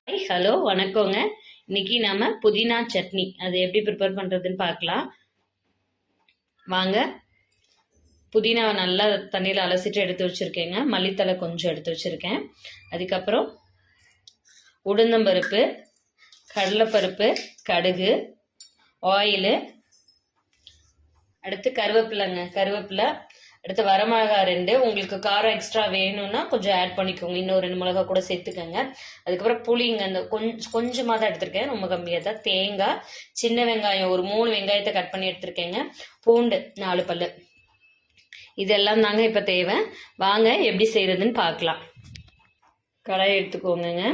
Hello வணக்கங்க. இன்னைக்கு நாம புதினா சட்னி அது எப்படி ப்ரிப்பேர் பண்ணுறதுன்னு பார்க்கலாம் வாங்க. புதினாவை நல்லா தண்ணியில் அலசிட்டு எடுத்து வச்சுருக்கேங்க. மல்லித்தலை கொஞ்சம் எடுத்து வச்சுருக்கேன். அதுக்கப்புறம் உளுந்தம்பருப்பு, கடலைப்பருப்பு, கடுகு, ஆயிலு, அடுத்து கருவேப்பிலை, அடுத்து வரமிளகா 2. உங்களுக்கு காரம் எக்ஸ்ட்ரா வேணும்னா கொஞ்சம் ஆட் பண்ணிக்கோங்க, இன்னும் 2 மிளகா கூட சேர்த்துக்கோங்க. அதுக்கப்புறம் புளிங்க அந்த கொஞ்சமாக தான் எடுத்திருக்கேன், ரொம்ப கம்மியாக தான். தேங்காய், சின்ன வெங்காயம் ஒரு 3 வெங்காயத்தை கட் பண்ணி எடுத்திருக்கேங்க. பூண்டு 4 பல்லு. இதெல்லாம் தாங்க இப்போ தேவை. வாங்க எப்படி செய்யறதுன்னு பார்க்கலாம். கடாய் எடுத்துக்கோங்க.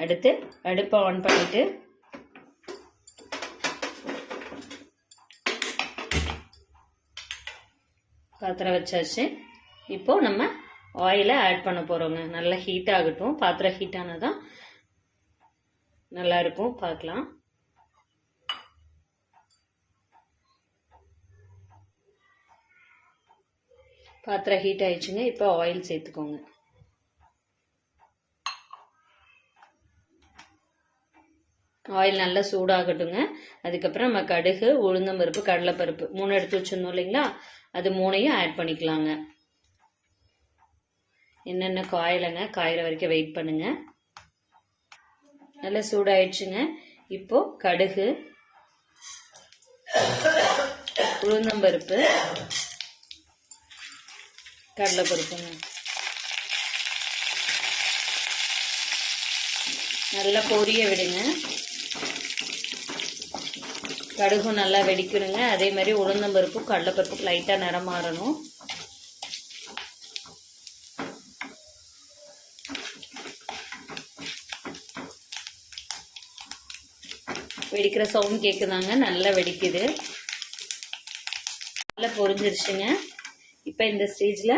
அடுத்து அடுப்பை ஆன் பண்ணிட்டு பாத்திரம் வச்சாச்சு. இப்போ நம்ம ஆயிலை ஆட் பண்ண போறோங்க. நல்லா ஹீட் ஆகட்டும். பாத்திரம் ஹீட் ஆனதான் நல்லா இருக்கும். பார்க்கலாம். பாத்திரம் ஹீட் ஆயிடுச்சுங்க. இப்போ ஆயில் சேர்த்துக்கோங்க. ஆயில் நல்லா சூடாகட்டுங்க. அதுக்கப்புறம் நம்ம கடுகு, உளுந்தம்பருப்பு, கடலைப்பருப்பு 3 எடுத்து வச்சிருந்தோம் இல்லைங்களா, அது 3ஐயும் ஆட் பண்ணிக்கலாங்க. என்னென்ன காயலைங்க, காயிற வரைக்கும் வெயிட் பண்ணுங்க. நல்லா சூடாயிடுச்சுங்க. இப்போ கடுகு, உளுந்தம்பருப்பு, கடலைப்பருப்புங்க நல்லா பொரிய விடுங்க. கடுகும் நல்லா வெடிக்கணுங்க. அதே மாதிரி உளுந்தம்பருப்பும் கடலைப்பருப்பும் லைட்டாக நிறம் மாறணும். வெடிக்கிற சவுண்ட் கேட்குதாங்க. நல்லா வெடிக்குது, நல்லா பொரிஞ்சிருச்சுங்க. இப்போ இந்த ஸ்டேஜில்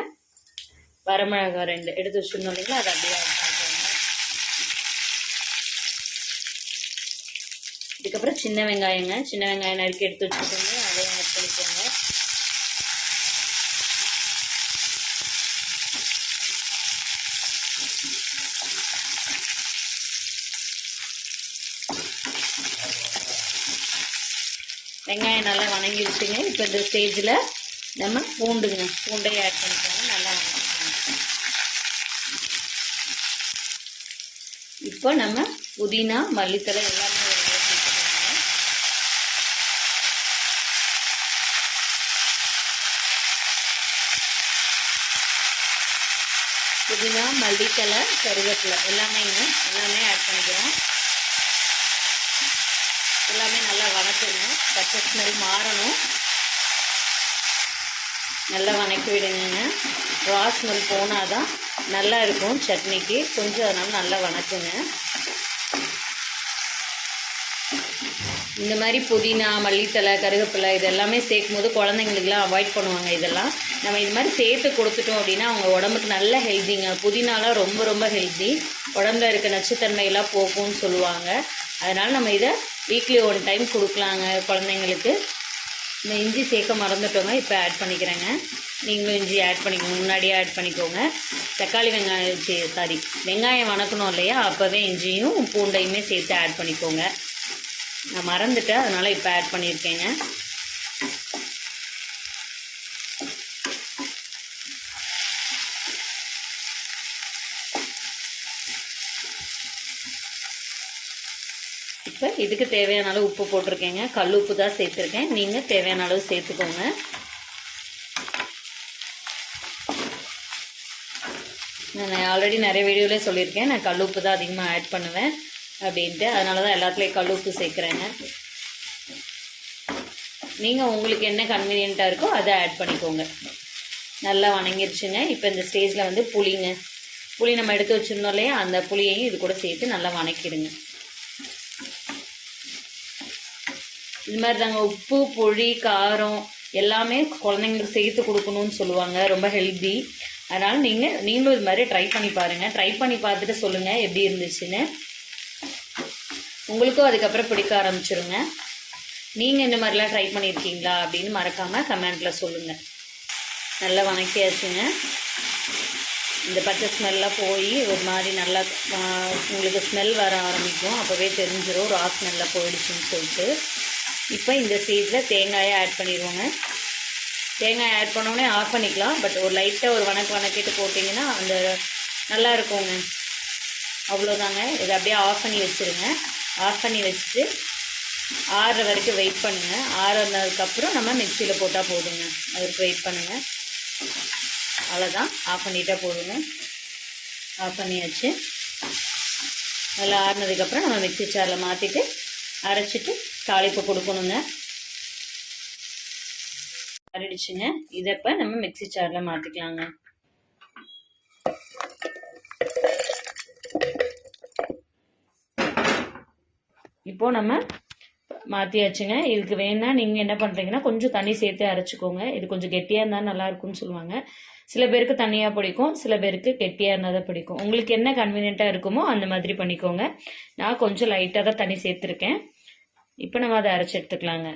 வரமிளகா 2 எடுத்து வச்சுருந்தோம் இல்லைங்களா, அதை அப்படியே ஆட் பண்ணிக்கோங்க. இதுக்கப்புறம் சின்ன வெங்காயம் நறுக்கி எடுத்து வச்சுக்கோங்க, அதையும் ஆட் பண்ணிக்கோங்க. வெங்காயம் நல்லா வணங்கிடுச்சுங்க. இப்போ இந்த ஸ்டேஜில் நம்ம பூண்டையும் ஆட் பண்ணிக்கோங்க. நல்லா வணங்கிக்கோங்க. இப்போ நம்ம புதினா, மல்லித்தலை எல்லாமே புதினா, மல்லித்தலை, கருவேப்பிலை எல்லாமே ஆட் பண்ணிக்கிறோம். எல்லாமே நல்லா வணக்குங்க. பச்சை ஸ்மெல் மாறணும். நல்லா வணக்கி விடுங்க. ரா ஸ்மெல் போனாதான் நல்லா இருக்கும் சட்னிக்கு. கொஞ்சம் அதனால நல்லா வணக்குங்க. இந்த மாதிரி புதினா, மல்லித்தலை, கருவேப்பிலை இது எல்லாமே சேர்க்கும் போது குழந்தைங்களுக்குலாம் அவாய்ட் பண்ணுவாங்க. இதெல்லாம் நம்ம இது மாதிரி சேர்த்து கொடுத்துட்டோம் அப்படின்னா அவங்க உடம்புக்கு நல்ல ஹெல்த்திங்க. புதினாலாம் ரொம்ப ரொம்ப ஹெல்த்தி. உடம்புல இருக்க நச்சுத்தன்மையெல்லாம் போக்கும்னு சொல்லுவாங்க. அதனால் நம்ம இதை வீக்லி 1 டைம் கொடுக்கலாங்க குழந்தைங்களுக்கு. இந்த இஞ்சி சேர்க்க மறந்துட்டோங்க, இப்போ ஆட் பண்ணிக்கிறேங்க. நீங்களும் இஞ்சி ஆட் பண்ணிக்கோங்க, முன்னாடியே ஆட் பண்ணிக்கோங்க. தக்காளி வெங்காயம் வணக்கணும் இல்லையா, அப்போவே இஞ்சியும் பூண்டையுமே சேர்த்து ஆட் பண்ணிக்கோங்க. நான் மறந்துட்டேன், அதனால் இப்போ ஆட் பண்ணியிருக்கேங்க. இப்போ இதுக்கு தேவையான அளவு உப்பு போட்டிருக்கேங்க. கல் உப்பு தான் சேர்த்துருக்கேன். நீங்கள் தேவையான அளவு சேர்த்துக்கோங்க. நான் ஆல்ரெடி நிறைய வீடியோவிலே சொல்லியிருக்கேன், நான் கல் உப்பு தான் அதிகமாக ஆட் பண்ணுவேன் அப்படின்ட்டு. அதனால தான் எல்லாத்துலேயும் கல் உப்பு சேர்க்குறேங்க. நீங்கள் உங்களுக்கு என்ன கன்வீனியண்ட்டாக இருக்கோ அதை ஆட் பண்ணிக்கோங்க. நல்லா வணங்கிருச்சுங்க. இப்போ இந்த ஸ்டேஜில் புளி நம்ம எடுத்து வச்சுருந்தோம் இல்லையா, அந்த புளியையும் இது கூட சேர்த்து நல்லா வணக்கிடுங்க. இது மாதிரி தாங்க உப்பு, புளி, காரம் எல்லாமே குழந்தைங்களுக்கு சேர்த்து கொடுக்கணும்னு சொல்லுவாங்க. ரொம்ப ஹெல்த்தி. அதனால் நீங்களும் இது மாதிரி ட்ரை பண்ணி பாருங்கள். ட்ரை பண்ணி பார்த்துட்டு சொல்லுங்கள் எப்படி இருந்துச்சுன்னு. உங்களுக்கும் அதுக்கப்புறம் பிடிக்க ஆரம்பிச்சிருங்க. நீங்கள் இந்த மாதிரிலாம் ட்ரை பண்ணியிருக்கீங்களா அப்படின்னு மறக்காமல் கமெண்ட்டில் சொல்லுங்கள். நல்லா வணக்கியாச்சுங்க. இந்த பச்சை ஸ்மெல்லாம் போய் ஒரு மாதிரி நல்லா உங்களுக்கு ஸ்மெல் வர ஆரம்பிக்கும். அப்போவே தெரிஞ்சிடும் ரா ஸ்மெல்லாம் போயிடுச்சுன்னு சொல்லிட்டு. இப்போ இந்த ஸ்டேஜில் தேங்காயை ஆட் பண்ணிடுவோங்க. தேங்காய் ஆட் பண்ணோடனே ஆஃப் பண்ணிக்கலாம். பட் ஒரு லைட்டாக ஒரு வணக்கிட்டு போட்டிங்கன்னா அந்த நல்லா இருக்குங்க. அவ்வளோதாங்க. இதை அப்படியே ஆஃப் பண்ணி வச்சுருங்க. ஆஃப் பண்ணி வச்சுட்டு ஆறுற வரைக்கும் வெயிட் பண்ணுங்கள். ஆறுனதுக்கப்புறம் நம்ம மிக்சியில் போட்டால் போதுங்க. அதுக்கு வெயிட் பண்ணுங்கள். அவ்வளோதான், ஆஃப் பண்ணிட்டால் போதுங்க. ஆஃப் பண்ணியாச்சு. நல்லா ஆறுனதுக்கப்புறம் நம்ம மிக்சி ஜாரில் மாற்றிட்டு அரைச்சிட்டு தாளிப்பு கொடுக்கணுங்க. அரைடிச்சுங்க. இதை இப்போ நம்ம மிக்சி ஜாரில் மாற்றிக்கலாங்க. இப்போது நம்ம மாற்றியாச்சுங்க. இதுக்கு வேணா நீங்கள் என்ன பண்ணுறீங்கன்னா கொஞ்சம் தண்ணி சேர்த்து அரைச்சிக்கோங்க. இது கொஞ்சம் கெட்டியாக இருந்தால் நல்லாயிருக்கும்னு சொல்லுவாங்க. சில பேருக்கு தண்ணியாக பிடிக்கும், சில பேருக்கு கெட்டியாக இருந்தால் தான் பிடிக்கும். உங்களுக்கு என்ன கன்வீனியண்ட்டாக இருக்குமோ அந்த மாதிரி பண்ணிக்கோங்க. நான் கொஞ்சம் லைட்டாக தான் தண்ணி சேர்த்துருக்கேன். இப்போ நம்ம அதை அரைச்சி எடுத்துக்கலாங்க.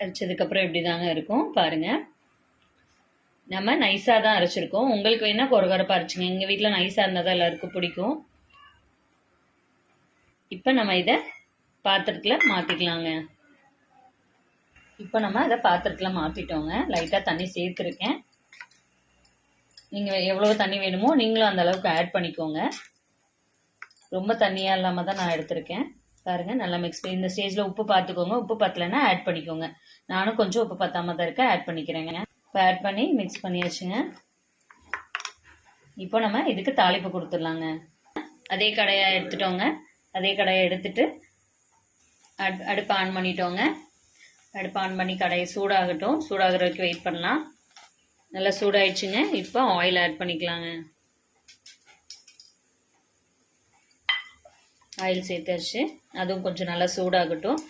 அரைச்சதுக்கப்புறம் எப்படி தாங்க இருக்கும் பாருங்கள். நம்ம நைஸாக தான் அரைச்சிருக்கோம். உங்களுக்கு வேணால் கொரகொரப்பாக அரைச்சிங்க. எங்கள் வீட்டில் நைஸாக இருந்தால் தான் எல்லாருக்கும் பிடிக்கும். இப்போ நம்ம இதை பாத்திரத்தில் மாற்றிக்கலாங்க. இப்போ நம்ம இதை பாத்திரத்தில் மாற்றிட்டோங்க. லைட்டாக தண்ணி சேர்த்துருக்கேன். நீங்கள் எவ்வளோ தண்ணி வேணுமோ நீங்களும் அந்த அளவுக்கு ஆட் பண்ணிக்கோங்க. ரொம்ப தண்ணியாக இல்லாமல் தான் நான் எடுத்திருக்கேன். பாருங்கள், நல்லா மிக்ஸ் பண்ணி இந்த ஸ்டேஜில் உப்பு பார்த்துக்கோங்க. உப்பு பத்தலைன்னா ஆட் பண்ணிக்கோங்க. நானும் கொஞ்சம் உப்பு பத்தாமல் தான் இருக்கேன், ஆட் பண்ணிக்கிறேங்க. இப்போ ஆட் பண்ணி மிக்ஸ் பண்ணியாச்சுங்க. இப்போ நம்ம இதுக்கு தாளிப்பு கொடுத்துடலாங்க. அதே கடாயை எடுத்துட்டோங்க. அதே கடாயை எடுத்துட்டு அடுப்பு ஆன் பண்ணிட்டோங்க. அடுப்பு ஆன் பண்ணி கடாயை சூடாகட்டும். சூடாகிற வரைக்கும் வெயிட் பண்ணலாம். நல்லா சூடாயிடுச்சுங்க. இப்போ ஆயில் ஆட் பண்ணிக்கலாங்க. ஆயில் சேர்த்தாச்சு. அதுவும் கொஞ்சம் நல்லா சூடாகட்டும்.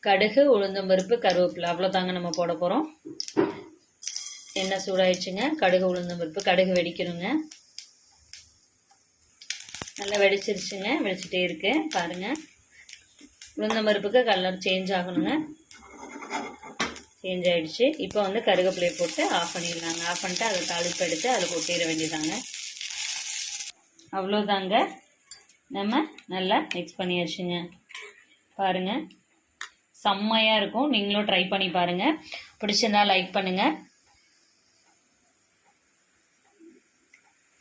கடுகு, உளுந்தம்பருப்பு, கருவேப்பிலை அவ்வளோதாங்க நம்ம போட போகிறோம். எண்ணெய் சூடாயிடுச்சுங்க. கடுகு, உளுந்தம்பருப்பு, கடுகு வெடிக்கணுங்க. நல்லா வெடிச்சிருச்சுங்க. வெடிச்சிட்டே இருக்கு பாருங்கள். உளுந்தம்பருப்புக்கு கலர் சேஞ்ச் ஆகணுங்க. சேஞ்ச் ஆகிடுச்சு. இப்போ வந்து கருவேப்பிலையை போட்டு ஆஃப் பண்ணிடலாங்க. ஆஃப் பண்ணிட்டு அதை தாளிப்பு எடுத்து அதில் கொட்டிட வேண்டியதாங்க. அவ்வளோதாங்க. நம்ம நல்லா மிக்ஸ் பண்ணியாச்சுங்க. பாருங்கள், செம்மையாக இருக்கும். நீங்களும் ட்ரை பண்ணி பாருங்கள். பிடிச்சிருந்தா லைக் பண்ணுங்கள்.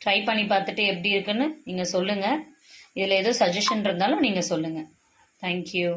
ட்ரை பண்ணி பார்த்துட்டு எப்படி இருக்குன்னு நீங்கள் சொல்லுங்கள். இதில் ஏதோ சஜஷன் இருந்தாலும் நீங்கள் சொல்லுங்கள். தேங்க்யூ.